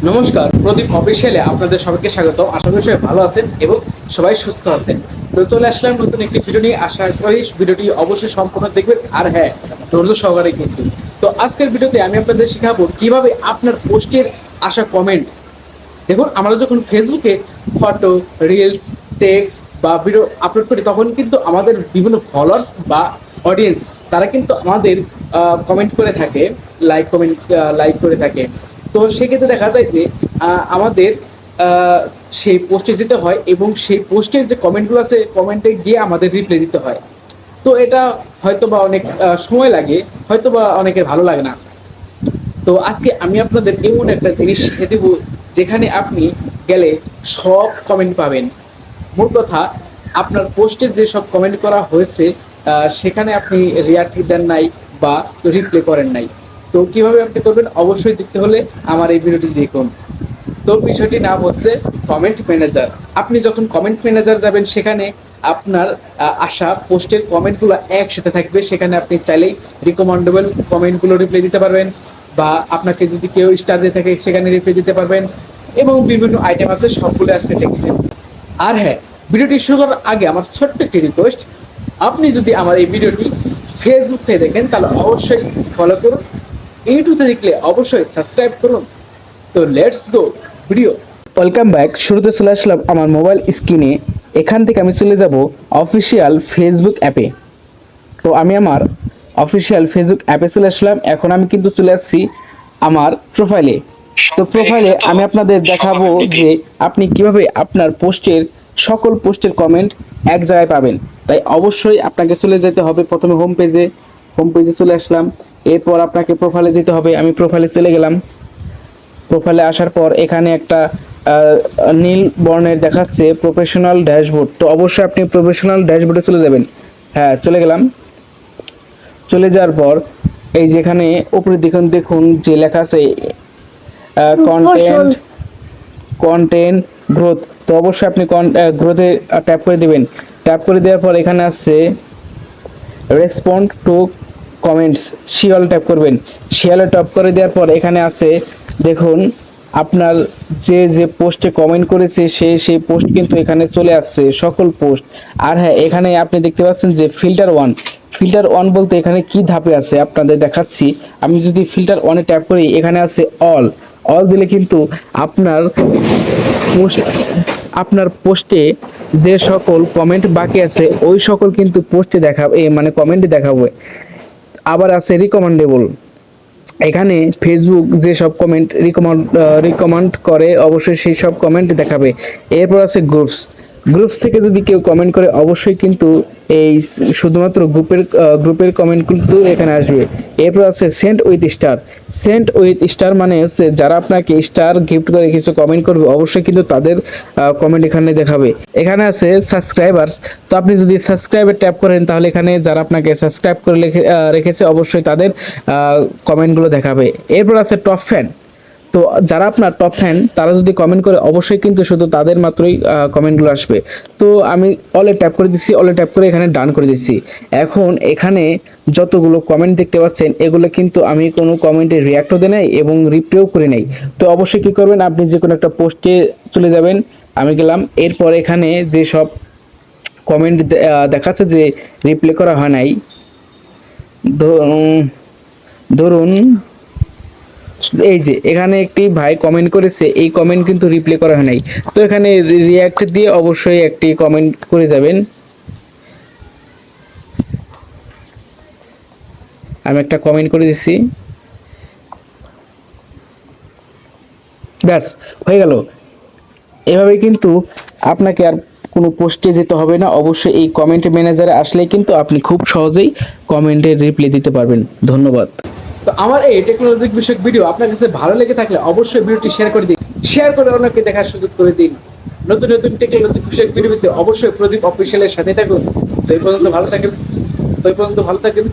নমস্কার, প্রদীপ অফিসিয়ালে আপনাদের সবাইকে স্বাগত। আশা করি সবাই ভালো আছেন এবং সবাই সুস্থ আছেন। তো চলে আসলাম নতুন একটি ভিডিও নিয়ে। আশা করি ভিডিওটি অবশ্যই সম্পূর্ণ দেখবেন, আর হ্যাঁ, ধৈর্য সহকারে কিন্তু। তো আজকের ভিডিওতে আমি আপনাদের শেখাবো কিভাবে আপনার পোস্টের আসা কমেন্ট। দেখুন, আমরা যখন ফেসবুকে ফটো, রিলস, টেক্সট বা ভিডিও আপলোড করি, তখন কিন্তু আমাদের বিভিন্ন ফলোয়ার্স বা অডিয়েন্স তারা কিন্তু আমাদের কমেন্ট করে থাকে, লাইক করে থাকে। তো সেক্ষেত্রে দেখা যায় যে আমাদের সেই পোস্টে যেতে হয় এবং সেই পোস্টের যে কমেন্টগুলো আছে, কমেন্টে গিয়ে আমাদের রিপ্লাই দিতে হয়। তো এটা হয়তো বা অনেক সময় লাগে, হয়তো বা অনেকের ভালো লাগে না। তো আজকে আমি আপনাদের এমন একটা জিনিস শিখে দেবো, যেখানে আপনি গেলে সব কমেন্ট পাবেন। মোট কথা, আপনার পোস্টে যে সব কমেন্ট করা হয়েছে সেখানে আপনি রিয়াক্ট দেন নাই বা রিপ্লাই করেন নাই। তো কিভাবে আপনি করবেন, অবশ্যই দেখতে হলে আমার এই ভিডিওটি দেখুন। তো বিষয়টি নাম হচ্ছে কমেন্ট ম্যানেজার। আপনি যখন কমেন্ট ম্যানেজার যাবেন, সেখানে আপনার আসা পোস্টের কমেন্টগুলো একসাথে থাকবে। সেখানে আপনি চাইলেই রিকমেন্ডেবল কমেন্টগুলো রিপ্লাই দিতে পারবেন, বা আপনাকে যদি কেউ স্টার দিয়ে থাকে সেখানে রিপ্লাই দিতে পারবেন, এবং বিভিন্ন আইটেম আছে, সবগুলো আসতে দেখবেন। আর হ্যাঁ, ভিডিওটি শুরু করার আগে আমার ছোট্ট একটি রিকোয়েস্ট, আপনি যদি আমার এই ভিডিওটি ফেসবুক থেকে দেখেন তাহলে অবশ্যই ফলো করুন, ইউটিউবে দেখলে অবশ্যই সাবস্ক্রাইব করুন। তো let's go video. Welcome back. শুরুতে চলে আসলাম আমার মোবাইল স্ক্রিনে। এখান থেকে আমি চলে যাব অফিসিয়াল ফেসবুক অ্যাপে। তো আমি আমার অফিসিয়াল ফেসবুক অ্যাপে চলে আসলাম। এখন আমি কিন্তু চলে আসছি আমার প্রোফাইলে। তো প্রোফাইলে আমি আপনাদের দেখাবো যে আপনি কিভাবে আপনার সকল পোস্টের কমেন্ট এক জায়গায় পাবেন। তাই অবশ্যই আপনাকে চলে যেতে হবে প্রথমে হোম পেজে চলে আসলাম। এরপর আপনাকে প্রোফাইলে যেতে হবে। আমি প্রোফাইলে চলে গেলাম। প্রোফাইলে আসার পর এখানে একটা নীল বর্ণের দেখাচ্ছে প্রফেশনাল ড্যাশবোর্ড। তো অবশ্যই আপনি প্রফেশনাল ড্যাশবোর্ডে চলে যাবেন। হ্যাঁ, চলে গেলাম। চলে যাওয়ার পর এই যেখানে উপরে দেখুন যে লেখা আছে কন্টেন্ট কন্টেন্ট গ্রোথ। তো অবশ্যই আপনি গ্রোথে ট্যাপ করে দিবেন। ট্যাপ করে দেওয়ার পর এখানে আছে রেসপন্ড টু কমেন্টস, শিয়াল ট্যাপ করবেন। শিয়ালে ট্যাপ করে দেওয়ার পর এখানে আছে দেখুন আপনার যে পোস্টে কমেন্ট করেছে সেই পোস্ট কিন্তু এখানে চলে আসছে, সকল পোস্ট। আর হ্যাঁ, এখানে আপনি দেখতে পাচ্ছেন যে ফিল্টার ওয়ান বলতে এখানে কি ধাপে আছে আপনাদের দেখাচ্ছি। আমি যদি ফিল্টার ওয়ানে ট্যাপ করি, এখানে আছে অল। অল দিলে কিন্তু আপনার পোস্টে যে সকল কমেন্ট বাকি আছে ওই সকল কিন্তু পোস্টে দেখাবে, মানে কমেন্টে দেখাবে। আবার আছে রিকমেন্ডেবল। এখানে ফেসবুক যে সব কমেন্ট রিকমেন্ড করে অবশ্যই সেই সব কমেন্ট দেখাবে। এরপর আছে গ্রুপস থেকে যদি কেউ কমেন্ট করে অবশ্যই কিন্তু এই শুধুমাত্র গ্রুপের কমেন্ট কিন্তু এখানে আসবে। এরপর আছে সেন্ট উইথ স্টার মানে হচ্ছে যারা আপনাকে স্টার গিফট করে কিছু কমেন্ট করবে অবশ্যই কিন্তু তাদের কমেন্ট এখানে দেখাবে। এখানে আছে সাবস্ক্রাইবার্স। তো আপনি যদি সাবস্ক্রাইবে ট্যাপ করেন তাহলে এখানে যারা আপনাকে সাবস্ক্রাইব করে রেখেছে অবশ্যই তাদের কমেন্টগুলো দেখাবে। এরপর আছে টপ ফ্যান। তো যারা আপনার টপ ফ্যান তারা যদি কমেন্ট করে অবশ্যই কিন্তু শুধু তাদের মাত্রই কমেন্টগুলো আসবে। তো আমি অলে ট্যাপ করে দিচ্ছি, অলে ট্যাপ করে এখানে ডান করে দিচ্ছি। এখন এখানে যতগুলো কমেন্ট দেখতে পাচ্ছেন এগুলো কিন্তু আমি কোনো কমেন্টে রিয়াক্টও দিই নাই এবং রিপ্লাইও করে নাই। তো অবশ্যই কি করবেন, আপনি যে কোনো একটা পোস্টে চলে যাবেন। আমি গেলাম। এরপর এখানে যে সব কমেন্ট দেখাচ্ছে যে রিপ্লাই করা হয় নাই, ধরুন এই যে এখানে একটি ভাই কমেন্ট করেছে, এই কমেন্ট কিন্তু রিপ্লাই করা হয় নাই। তো এখানে রিয়াক্ট দিয়ে অবশ্যই একটি কমেন্ট করে যাবেন। আমি একটা কমেন্ট করে দিচ্ছি, ব্যাস হয়ে গেল। এভাবে কিন্তু আপনাকে আর কোনো পোস্টে যেতে হবে না। অবশ্যই এই কমেন্ট ম্যানেজারে আসলেই কিন্তু আপনি খুব সহজেই কমেন্টের রিপ্লাই দিতে পারবেন। ধন্যবাদ। তো আমার এই টেকনোলজি বিষয়ক ভিডিও আপনার কাছে ভালো লেগে থাকলে অবশ্যই ভিডিওটি শেয়ার করে দিন। শেয়ার করে অন্যকে দেখার সুযোগ করে দিন। নতুন নতুন টেকনোলজি বিষয়ক ভিডিও পেতে অবশ্যই প্রদীপ অফিসিয়ালের সাথে থাকুন। তো এই পর্যন্ত ভালো থাকেন।